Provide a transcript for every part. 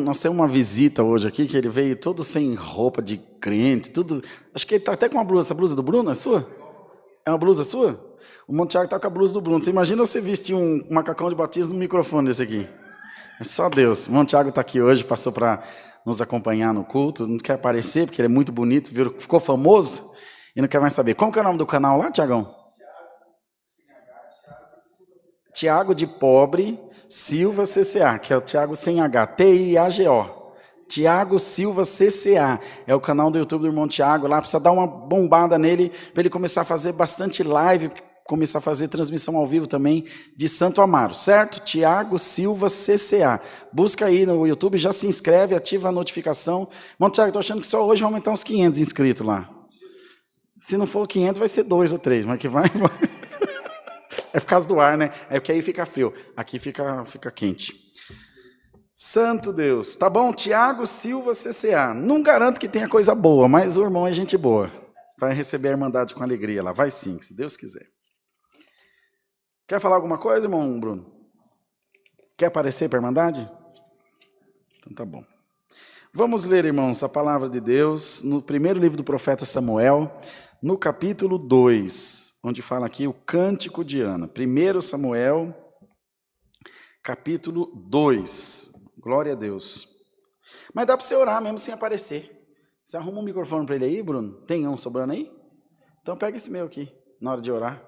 Nós temos uma visita hoje aqui, que ele veio todo sem roupa de crente, tudo. Acho que ele tá até com uma blusa. Essa blusa do Bruno é sua? É uma blusa sua? O Montiago tá com a blusa do Bruno. Você imagina você vestir um macacão de batismo no microfone desse aqui? É só Deus. O Montiago tá aqui hoje, passou para nos acompanhar no culto. Não quer aparecer, porque ele é muito bonito, ficou famoso e não quer mais saber. Como que é o nome do canal lá, Tiagão? Tiago de Pobre Silva CCA, que é o Tiago sem H, Tiago. Tiago Silva CCA, é o canal do YouTube do irmão Tiago, lá precisa dar uma bombada nele, para ele começar a fazer bastante live, começar a fazer transmissão ao vivo também de Santo Amaro, certo? Tiago Silva CCA, busca aí no YouTube, já se inscreve, ativa a notificação. Irmão Tiago, estou achando que só hoje vai aumentar uns 500 inscritos lá. Se não for 500, vai ser 2 ou 3, mas que vai... É por causa do ar, né? É porque aí fica frio. Aqui fica quente. Santo Deus. Tá bom, Tiago Silva CCA. Não garanto que tenha coisa boa, mas o irmão é gente boa. Vai receber a Irmandade com alegria lá. Vai sim, se Deus quiser. Quer falar alguma coisa, irmão Bruno? Quer aparecer para a Irmandade? Então tá bom. Vamos ler, irmãos, a palavra de Deus no primeiro livro do profeta Samuel, no capítulo 2, onde fala aqui o Cântico de Ana. 1 Samuel, capítulo 2. Glória a Deus. Mas dá para você orar mesmo sem aparecer. Você arruma um microfone para ele aí, Bruno? Tem um sobrando aí? Então pega esse meu aqui, na hora de orar.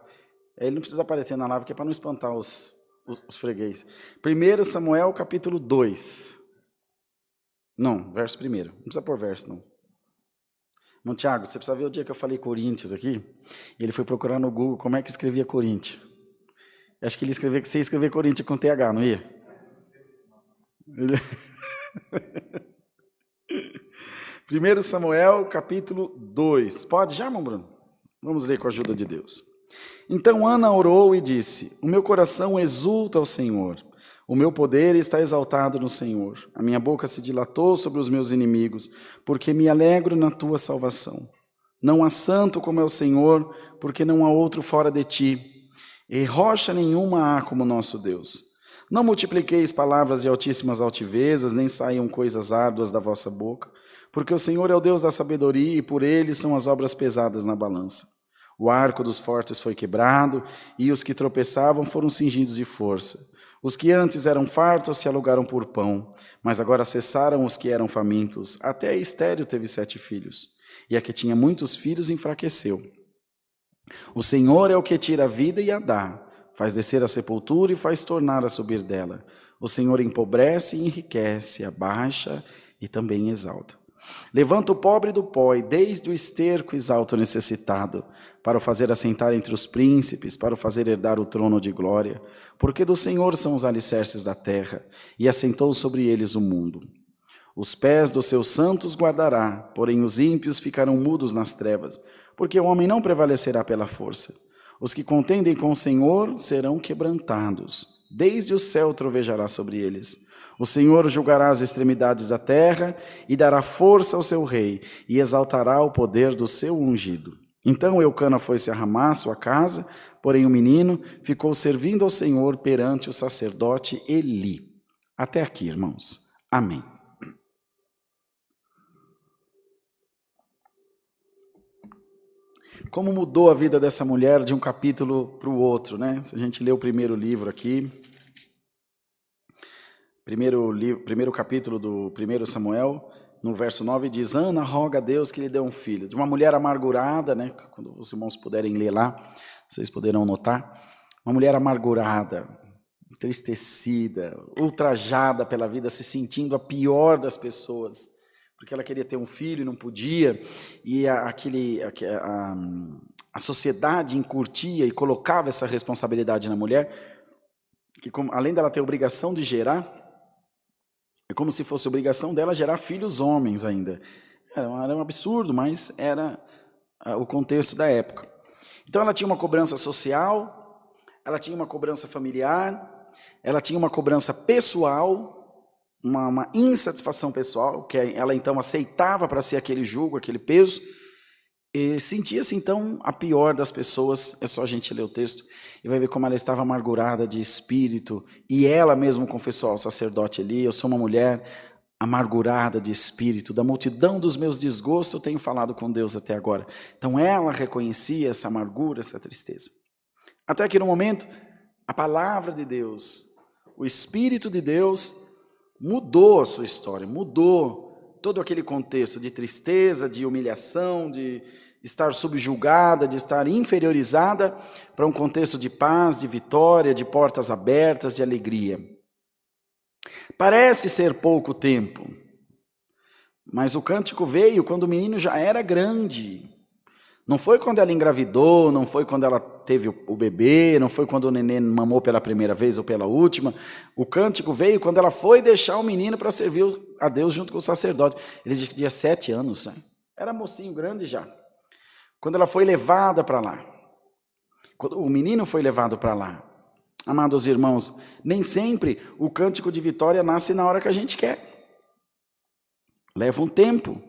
Ele não precisa aparecer na live, que é para não espantar os freguês. 1 Samuel, capítulo 2. Não, verso 1. Não precisa pôr verso, não. Irmão Tiago, você precisa ver o dia que eu falei Coríntios aqui, e ele foi procurar no Google como é que escrevia Coríntios. Acho que ele escrevia que você ia escrever Coríntios com TH, não ia? 1 Samuel, capítulo 2. Pode já, irmão Bruno? Vamos ler com a ajuda de Deus. Então Ana orou e disse: O meu coração exulta ao Senhor. O meu poder está exaltado no Senhor. A minha boca se dilatou sobre os meus inimigos, porque me alegro na tua salvação. Não há santo como é o Senhor, porque não há outro fora de ti. E rocha nenhuma há como nosso Deus. Não multipliqueis palavras de altíssimas altivezas, nem saiam coisas árduas da vossa boca, porque o Senhor é o Deus da sabedoria, e por ele são as obras pesadas na balança. O arco dos fortes foi quebrado, e os que tropeçavam foram cingidos de força. Os que antes eram fartos se alugaram por pão, mas agora cessaram os que eram famintos. Até a estéril teve 7 filhos, e a que tinha muitos filhos enfraqueceu. O Senhor é o que tira a vida e a dá, faz descer a sepultura e faz tornar a subir dela. O Senhor empobrece e enriquece, abaixa e também exalta. Levanta o pobre do pó e desde o esterco exalta o necessitado, para o fazer assentar entre os príncipes, para o fazer herdar o trono de glória, porque do Senhor são os alicerces da terra, e assentou sobre eles o mundo. Os pés dos seus santos guardará, porém os ímpios ficarão mudos nas trevas, porque o homem não prevalecerá pela força. Os que contendem com o Senhor serão quebrantados, desde o céu trovejará sobre eles. O Senhor julgará as extremidades da terra e dará força ao seu rei e exaltará o poder do seu ungido. Então Eucana foi-se a Ramá, sua casa, porém o menino ficou servindo ao Senhor perante o sacerdote Eli. Até aqui, irmãos. Amém. Como mudou a vida dessa mulher de um capítulo para o outro, né? Se a gente lê o primeiro livro aqui, primeiro capítulo do 1 Samuel, no verso 9, diz: Ana roga a Deus que lhe dê um filho. De uma mulher amargurada, né? Quando os irmãos puderem ler lá, vocês poderão notar. Uma mulher amargurada, entristecida, ultrajada pela vida, se sentindo a pior das pessoas, porque ela queria ter um filho e não podia, e a sociedade encurtia e colocava essa responsabilidade na mulher, que além dela ter a obrigação de gerar, é como se fosse obrigação dela gerar filhos homens ainda. Era um absurdo, mas era o contexto da época. Então ela tinha uma cobrança social, ela tinha uma cobrança familiar, ela tinha uma cobrança pessoal, uma insatisfação pessoal, que ela então aceitava para si aquele jugo, aquele peso, E sentia-se então a pior das pessoas. É só a gente ler o texto e vai ver como ela estava amargurada de espírito. E ela mesma confessou ao sacerdote ali: eu sou uma mulher amargurada de espírito, da multidão dos meus desgostos eu tenho falado com Deus até agora. Então ela reconhecia essa amargura, essa tristeza. Até que no momento, a palavra de Deus, o Espírito de Deus mudou a sua história, mudou todo aquele contexto de tristeza, de humilhação, de estar subjugada, de estar inferiorizada, para um contexto de paz, de vitória, de portas abertas, de alegria. Parece ser pouco tempo, mas o cântico veio quando o menino já era grande. Não foi quando ela engravidou, não foi quando ela teve o bebê, não foi quando o neném mamou pela primeira vez ou pela última. O cântico veio quando ela foi deixar o menino para servir a Deus junto com o sacerdote. Ele tinha 7 anos, né? Era mocinho grande já. Quando ela foi levada para lá. Quando o menino foi levado para lá. Amados irmãos, nem sempre o cântico de vitória nasce na hora que a gente quer. Leva um tempo.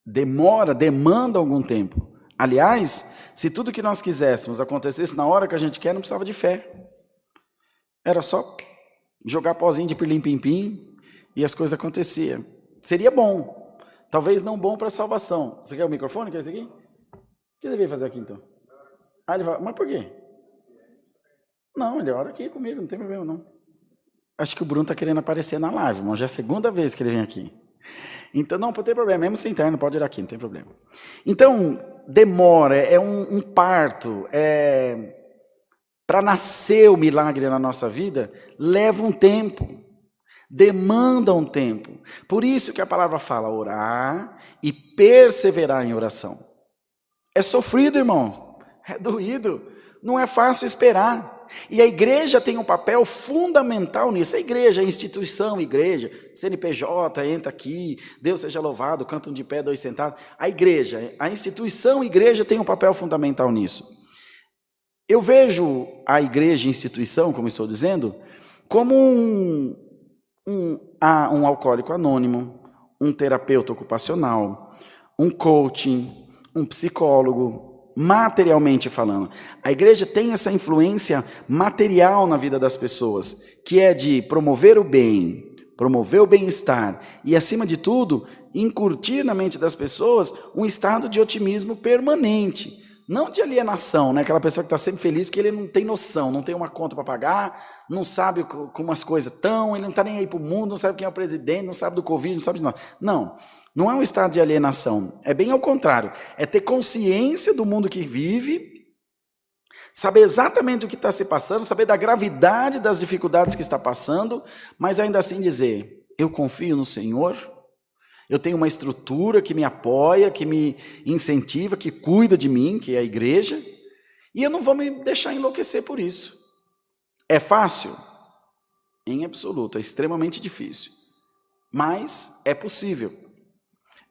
Demora, demanda algum tempo. Aliás, se tudo que nós quiséssemos acontecesse na hora que a gente quer, não precisava de fé. Era só jogar pozinho de pirlim-pim-pim e as coisas aconteciam. Seria bom, talvez não bom para a salvação. Você quer o microfone? Quer esse aqui? O que ele veio fazer aqui então? Ah, ele vai... Mas por quê? Não, ele ora aqui comigo, não tem problema não. Acho que o Bruno está querendo aparecer na live, mas já é a segunda vez que ele vem aqui. Então, não tem problema, mesmo sem interno, pode ir aqui, não tem problema. Então, demora, é um parto, para nascer o milagre na nossa vida, leva um tempo, demanda um tempo. Por isso que a palavra fala orar e perseverar em oração. É sofrido, irmão, é doído, não é fácil esperar. E a igreja tem um papel fundamental nisso. A igreja, a instituição, igreja, CNPJ, entra aqui, Deus seja louvado, cantam de pé, 2 sentados. A igreja, a instituição, igreja tem um papel fundamental nisso. Eu vejo a igreja, instituição, como estou dizendo, como um alcoólico anônimo, um terapeuta ocupacional, um coaching, um psicólogo, materialmente falando. A igreja tem essa influência material na vida das pessoas, que é de promover o bem, promover o bem-estar e, acima de tudo, incutir na mente das pessoas um estado de otimismo permanente, não de alienação, né? Aquela pessoa que está sempre feliz porque ele não tem noção, não tem uma conta para pagar, não sabe como as coisas estão, ele não está nem aí para o mundo, não sabe quem é o presidente, não sabe do Covid, não sabe de nada. Não. Não é um estado de alienação, é bem ao contrário, é ter consciência do mundo que vive, saber exatamente o que está se passando, saber da gravidade das dificuldades que está passando, mas ainda assim dizer, eu confio no Senhor, eu tenho uma estrutura que me apoia, que me incentiva, que cuida de mim, que é a igreja, e eu não vou me deixar enlouquecer por isso. É fácil? Em absoluto, é extremamente difícil, mas é possível.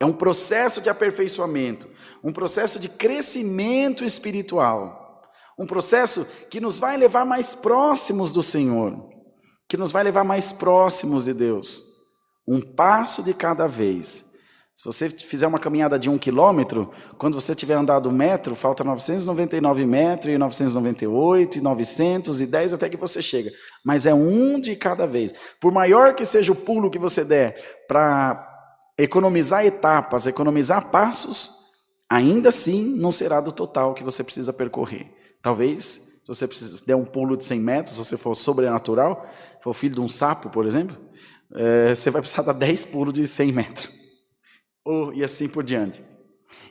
É um processo de aperfeiçoamento, um processo de crescimento espiritual, um processo que nos vai levar mais próximos do Senhor, que nos vai levar mais próximos de Deus, um passo de cada vez. Se você fizer uma caminhada de 1 quilômetro, quando você tiver andado 1 metro, falta 999 metros, e 998, e 910, até que você chega. Mas é um de cada vez. Por maior que seja o pulo que você der para economizar etapas, economizar passos, ainda assim não será do total que você precisa percorrer. Talvez, se você der um pulo de 100 metros, se você for sobrenatural, for filho de um sapo, por exemplo, você vai precisar dar 10 pulos de 100 metros. E assim por diante.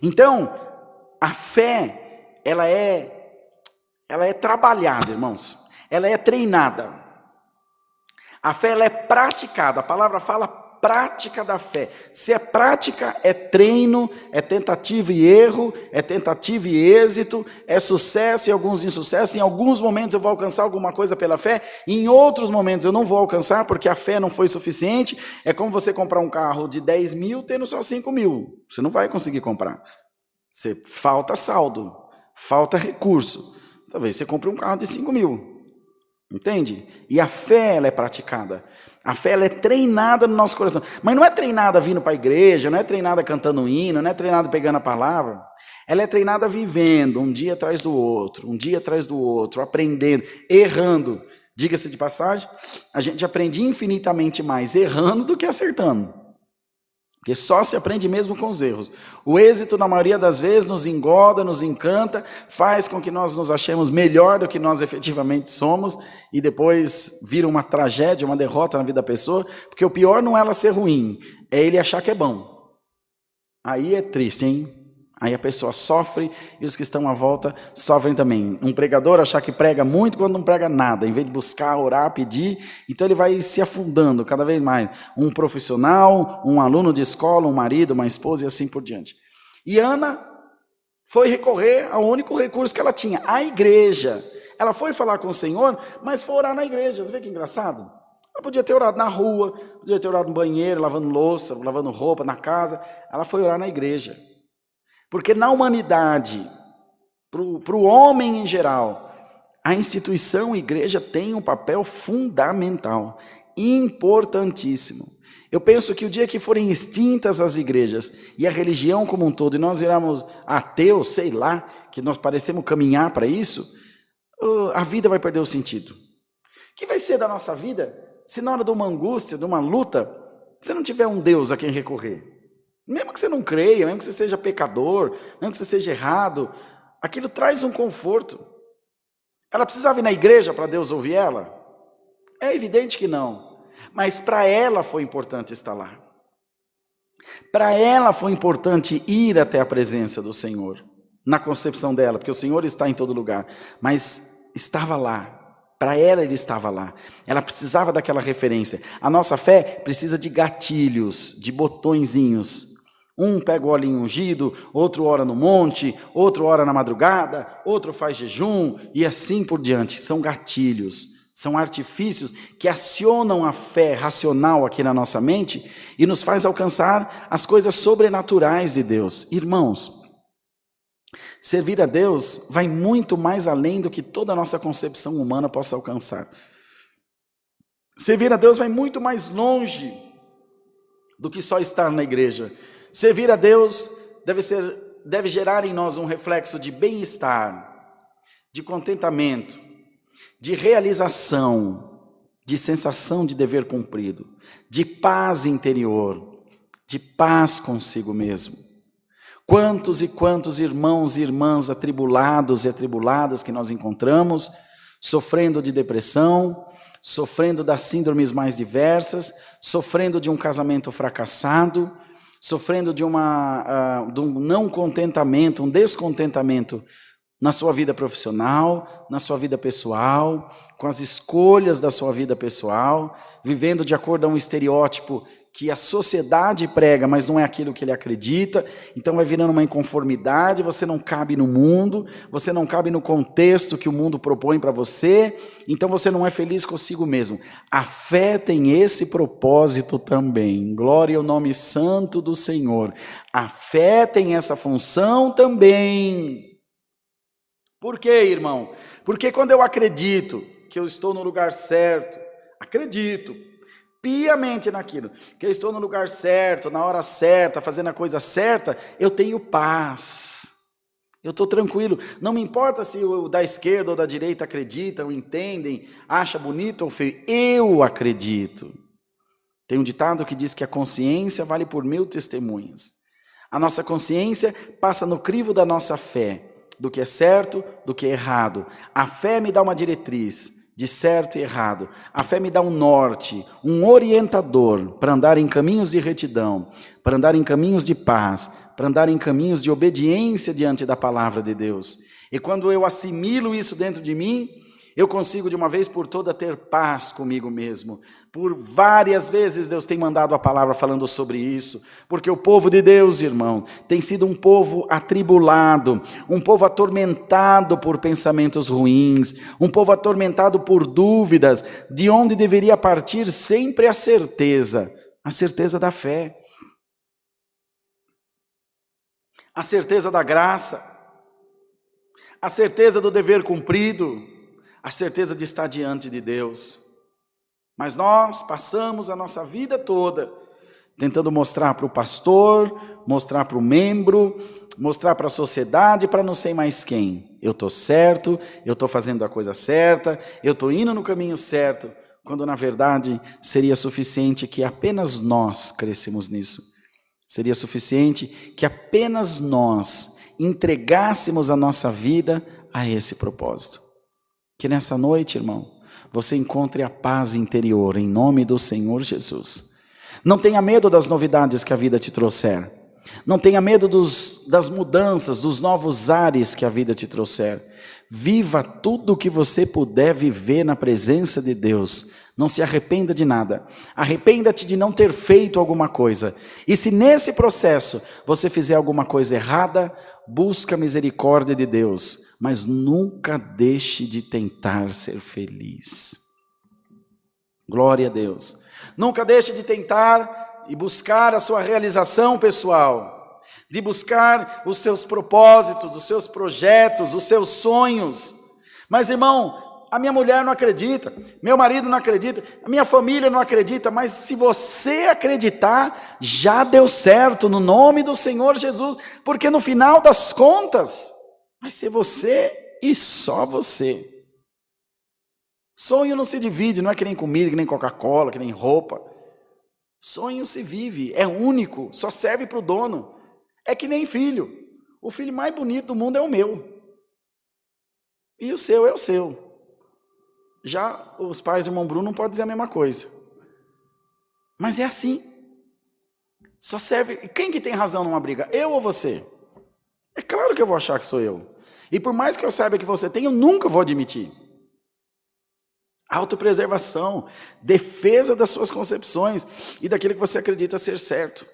Então, a fé, ela é trabalhada, irmãos. Ela é treinada. A fé, ela é praticada. A palavra fala prática da fé. Se é prática, é treino, é tentativa e erro, é tentativa e êxito, é sucesso e alguns insucessos. Em alguns momentos eu vou alcançar alguma coisa pela fé, em outros momentos eu não vou alcançar porque a fé não foi suficiente. É como você comprar um carro de 10 mil tendo só 5 mil. Você não vai conseguir comprar. Falta saldo, falta recurso. Talvez você compre um carro de 5 mil. Entende? E a fé, ela é praticada. A fé, ela é treinada no nosso coração. Mas não é treinada vindo para a igreja, não é treinada cantando um hino, não é treinada pegando a palavra. Ela é treinada vivendo, um dia atrás do outro, um dia atrás do outro, aprendendo, errando. Diga-se de passagem, a gente aprende infinitamente mais errando do que acertando. Porque só se aprende mesmo com os erros. O êxito, na maioria das vezes, nos engoda, nos encanta, faz com que nós nos achemos melhor do que nós efetivamente somos, e depois vira uma tragédia, uma derrota na vida da pessoa, porque o pior não é ela ser ruim, é ele achar que é bom. Aí é triste, hein? Aí a pessoa sofre e os que estão à volta sofrem também. Um pregador achar que prega muito quando não prega nada, em vez de buscar, orar, pedir, então ele vai se afundando cada vez mais. Um profissional, um aluno de escola, um marido, uma esposa e assim por diante. E Ana foi recorrer ao único recurso que ela tinha, a igreja. Ela foi falar com o Senhor, mas foi orar na igreja. Você vê que engraçado? Ela podia ter orado na rua, podia ter orado no banheiro, lavando louça, lavando roupa na casa. Ela foi orar na igreja. Porque na humanidade, para o homem em geral, a instituição igreja tem um papel fundamental, importantíssimo. Eu penso que o dia que forem extintas as igrejas e a religião como um todo, e nós viramos ateus, sei lá, que nós parecemos caminhar para isso, a vida vai perder o sentido. O que vai ser da nossa vida se na hora de uma angústia, de uma luta, você não tiver um Deus a quem recorrer? Mesmo que você não creia, mesmo que você seja pecador, mesmo que você seja errado, aquilo traz um conforto. Ela precisava ir na igreja para Deus ouvir ela? É evidente que não. Mas para ela foi importante estar lá. Para ela foi importante ir até a presença do Senhor, na concepção dela, porque o Senhor está em todo lugar, mas estava lá. Para ela, ele estava lá. Ela precisava daquela referência. A nossa fé precisa de gatilhos, de botõezinhos. Um pega o olhinho ungido, outro ora no monte, outro ora na madrugada, outro faz jejum e assim por diante. São gatilhos, são artifícios que acionam a fé racional aqui na nossa mente e nos faz alcançar as coisas sobrenaturais de Deus. Irmãos, servir a Deus vai muito mais além do que toda a nossa concepção humana possa alcançar. Servir a Deus vai muito mais longe do que só estar na igreja. Servir a Deus deve gerar em nós um reflexo de bem-estar, de contentamento, de realização, de sensação de dever cumprido, de paz interior, de paz consigo mesmo. Quantos e quantos irmãos e irmãs atribulados e atribuladas que nós encontramos, sofrendo de depressão, sofrendo das síndromes mais diversas, sofrendo de um casamento fracassado, sofrendo de um não contentamento, um descontentamento na sua vida profissional, na sua vida pessoal, com as escolhas da sua vida pessoal, vivendo de acordo a um estereótipo que a sociedade prega, mas não é aquilo que ele acredita, então vai virando uma inconformidade, você não cabe no mundo, você não cabe no contexto que o mundo propõe para você, então você não é feliz consigo mesmo. A fé tem esse propósito também, glória ao nome santo do Senhor. A fé tem essa função também. Por quê, irmão? Porque quando eu acredito que eu estou no lugar certo, acredito piamente naquilo, que eu estou no lugar certo, na hora certa, fazendo a coisa certa, eu tenho paz, eu estou tranquilo, não me importa se o da esquerda ou da direita acreditam, entendem, acha bonito ou feio, eu acredito. Tem um ditado que diz que a consciência vale por 1000 testemunhas. A nossa consciência passa no crivo da nossa fé, do que é certo, do que é errado. A fé me dá uma diretriz de certo e errado. A fé me dá um norte, um orientador para andar em caminhos de retidão, para andar em caminhos de paz, para andar em caminhos de obediência diante da palavra de Deus. E quando eu assimilo isso dentro de mim, eu consigo de uma vez por toda ter paz comigo mesmo. Por várias vezes Deus tem mandado a palavra falando sobre isso, porque o povo de Deus, irmão, tem sido um povo atribulado, um povo atormentado por pensamentos ruins, um povo atormentado por dúvidas, de onde deveria partir sempre a certeza da fé, a certeza da graça, a certeza do dever cumprido, a certeza de estar diante de Deus. Mas nós passamos a nossa vida toda tentando mostrar para o pastor, mostrar para o membro, mostrar para a sociedade, para não sei mais quem. Eu estou certo, eu estou fazendo a coisa certa, eu estou indo no caminho certo, quando na verdade seria suficiente que apenas nós crescemos nisso. Seria suficiente que apenas nós entregássemos a nossa vida a esse propósito. Que nessa noite, irmão, você encontre a paz interior em nome do Senhor Jesus. Não tenha medo das novidades que a vida te trouxer. Não tenha medo das mudanças, dos novos ares que a vida te trouxer. Viva tudo o que você puder viver na presença de Deus. Não se arrependa de nada. Arrependa-te de não ter feito alguma coisa. E se nesse processo você fizer alguma coisa errada, busca a misericórdia de Deus. Mas nunca deixe de tentar ser feliz. Glória a Deus. Nunca deixe de tentar e buscar a sua realização pessoal. De buscar os seus propósitos, os seus projetos, os seus sonhos. Mas, irmão, a minha mulher não acredita, meu marido não acredita, a minha família não acredita, mas se você acreditar, já deu certo no nome do Senhor Jesus, porque no final das contas, vai ser você e só você. Sonho não se divide, não é que nem comida, que nem Coca-Cola, que nem roupa. Sonho se vive, é único, só serve para o dono. É que nem filho. O filho mais bonito do mundo é o meu. E o seu é o seu. Já os pais do irmão Bruno não podem dizer a mesma coisa. Mas é assim. Só serve... Quem que tem razão numa briga? Eu ou você? É claro que eu vou achar que sou eu. E por mais que eu saiba que você tem, eu nunca vou admitir. Autopreservação, defesa das suas concepções e daquilo que você acredita ser certo.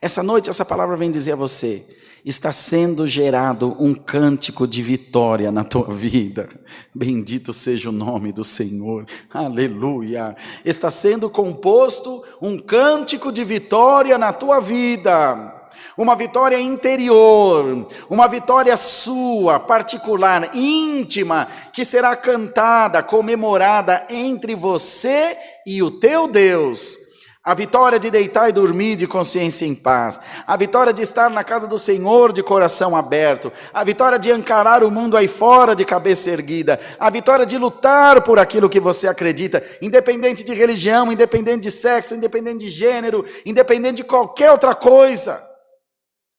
Essa noite, essa palavra vem dizer a você, está sendo gerado um cântico de vitória na tua vida. Bendito seja o nome do Senhor, aleluia. Está sendo composto um cântico de vitória na tua vida. Uma vitória interior, uma vitória sua, particular, íntima, que será cantada, comemorada entre você e o teu Deus. A vitória de deitar e dormir de consciência em paz. A vitória de estar na casa do Senhor de coração aberto. A vitória de encarar o mundo aí fora de cabeça erguida. A vitória de lutar por aquilo que você acredita, independente de religião, independente de sexo, independente de gênero, independente de qualquer outra coisa.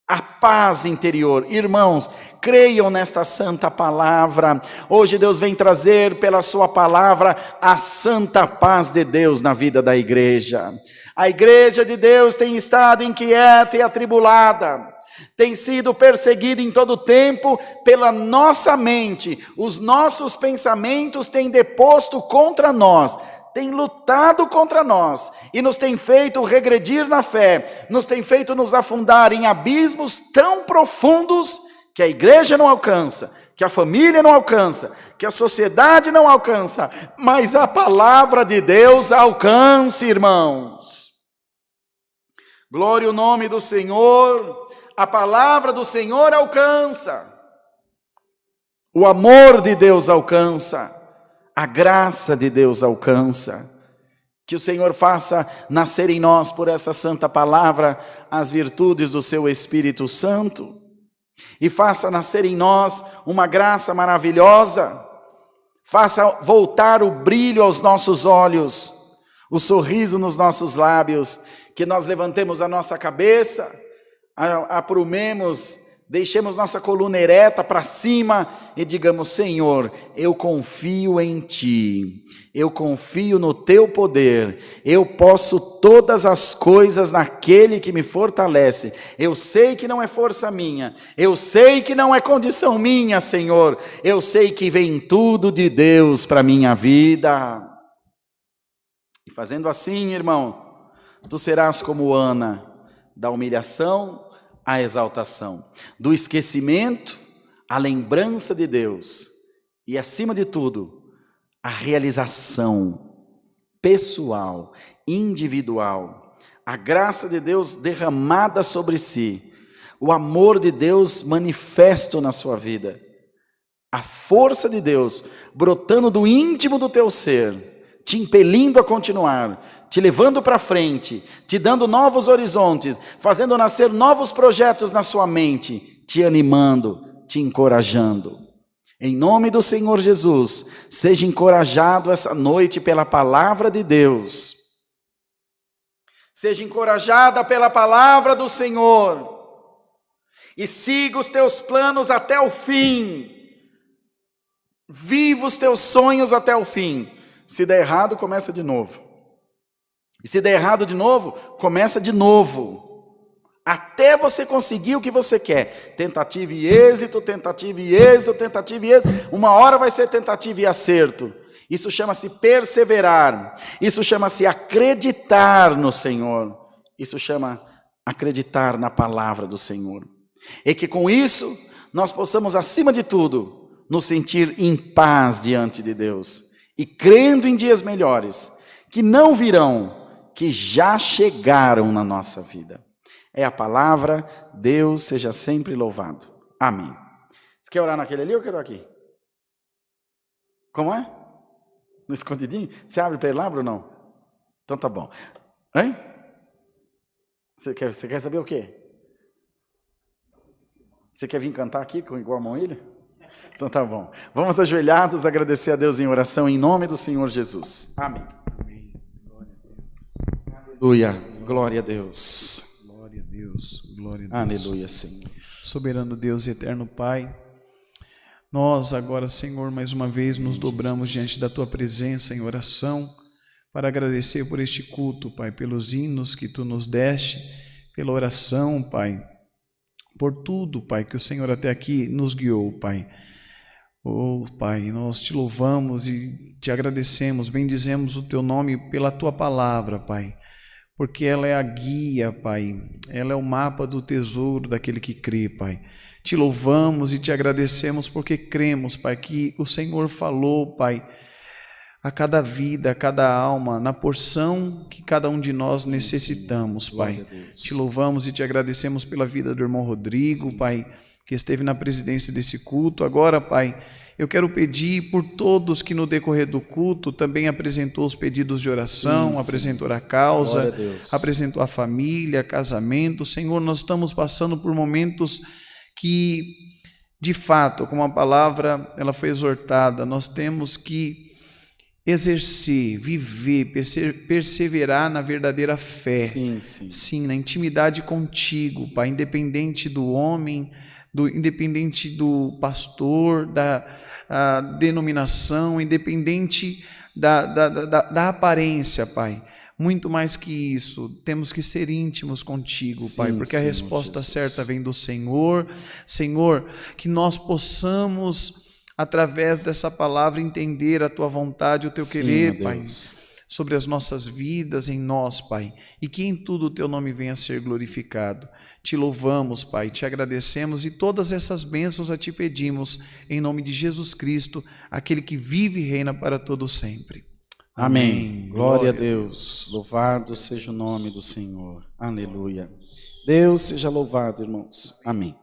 A paz interior. Irmãos, creiam nesta santa palavra. Hoje Deus vem trazer pela sua palavra a santa paz de Deus na vida da igreja. A igreja de Deus tem estado inquieta e atribulada. Tem sido perseguida em todo o tempo pela nossa mente. Os nossos pensamentos têm deposto contra nós. Tem lutado contra nós e nos tem feito regredir na fé, nos tem feito nos afundar em abismos tão profundos que a igreja não alcança, que a família não alcança, que a sociedade não alcança, mas a palavra de Deus alcança, irmãos. Glória ao nome do Senhor, a palavra do Senhor alcança, o amor de Deus alcança. A graça de Deus alcança. Que o Senhor faça nascer em nós, por essa santa palavra, as virtudes do seu Espírito Santo. E faça nascer em nós uma graça maravilhosa. Faça voltar o brilho aos nossos olhos, o sorriso nos nossos lábios. Que nós levantemos a nossa cabeça, aprumemos, deixemos nossa coluna ereta para cima e digamos: Senhor, eu confio em Ti, eu confio no Teu poder, eu posso todas as coisas naquele que me fortalece. Eu sei que não é força minha, eu sei que não é condição minha, Senhor, eu sei que vem tudo de Deus para a minha vida. E fazendo assim, irmão, tu serás como Ana, da humilhação a exaltação, do esquecimento à lembrança de Deus e, acima de tudo, a realização pessoal, individual, a graça de Deus derramada sobre si, o amor de Deus manifesto na sua vida, A força de Deus brotando do íntimo do teu ser, te impelindo a continuar, te levando para frente, te dando novos horizontes, fazendo nascer novos projetos na sua mente, te animando, te encorajando. Em nome do Senhor Jesus, seja encorajado essa noite pela palavra de Deus. Seja encorajada pela palavra do Senhor. E siga os teus planos até o fim. Viva os teus sonhos até o fim. Se der errado, começa de novo. E se der errado de novo, começa de novo. Até você conseguir o que você quer. Tentativa e êxito, tentativa e êxito, tentativa e êxito. Uma hora vai ser tentativa e acerto. Isso chama-se perseverar. Isso chama-se acreditar no Senhor. Isso chama acreditar na palavra do Senhor. E que com isso, nós possamos, acima de tudo, nos sentir em paz diante de Deus. E crendo em dias melhores, que não virão, que já chegaram na nossa vida. É a palavra, Deus seja sempre louvado. Amém. Você quer orar naquele ali ou quer aqui? Como é? No escondidinho? Você abre para ele lá, Brunão? Então tá bom. Hein? Você quer saber o quê? Você quer vir cantar aqui com igual a Moília? Então tá bom. Vamos ajoelhados, agradecer a Deus em oração, em nome do Senhor Jesus. Amém. Amém. Aleluia. Glória a Deus. Glória a Deus. Glória a Deus. Aleluia, Senhor. Soberano Deus e eterno Pai, nós agora, Senhor, mais uma vez nos dobramos diante da Tua presença em oração para agradecer por este culto, Pai, pelos hinos que Tu nos deste, pela oração, Pai, por tudo, Pai, que o Senhor até aqui nos guiou, Pai. Oh, Pai, nós Te louvamos e Te agradecemos, bendizemos o Teu nome pela Tua palavra, Pai, porque ela é a guia, Pai, ela é o mapa do tesouro daquele que crê, Pai. Te louvamos e Te agradecemos porque cremos, Pai, que o Senhor falou, Pai, a cada vida, a cada alma, na porção que cada um de nós necessitamos, Pai. Te louvamos e Te agradecemos pela vida do irmão Rodrigo, Pai, que esteve na presidência desse culto. Agora, Pai, eu quero pedir por todos que no decorrer do culto também apresentou os pedidos de oração, apresentou a causa, apresentou a família, casamento. Senhor, nós estamos passando por momentos que, de fato, como a palavra ela foi exortada, nós temos que exercer, viver, perseverar na verdadeira fé. Sim, na intimidade contigo, Pai, independente do homem, independente do pastor, da denominação, independente da aparência, Pai. Muito mais que isso, temos que ser íntimos contigo, Pai, porque a resposta certa vem do Senhor. Senhor, que nós possamos, através dessa palavra, entender a Tua vontade, o Teu querer, Pai, sobre as nossas vidas, em nós, Pai, e que em tudo o Teu nome venha a ser glorificado. Te louvamos, Pai, Te agradecemos e todas essas bênçãos a Te pedimos, em nome de Jesus Cristo, aquele que vive e reina para todo sempre. Amém. Glória a Deus. Louvado seja o nome do Senhor. Aleluia. Deus seja louvado, irmãos. Amém.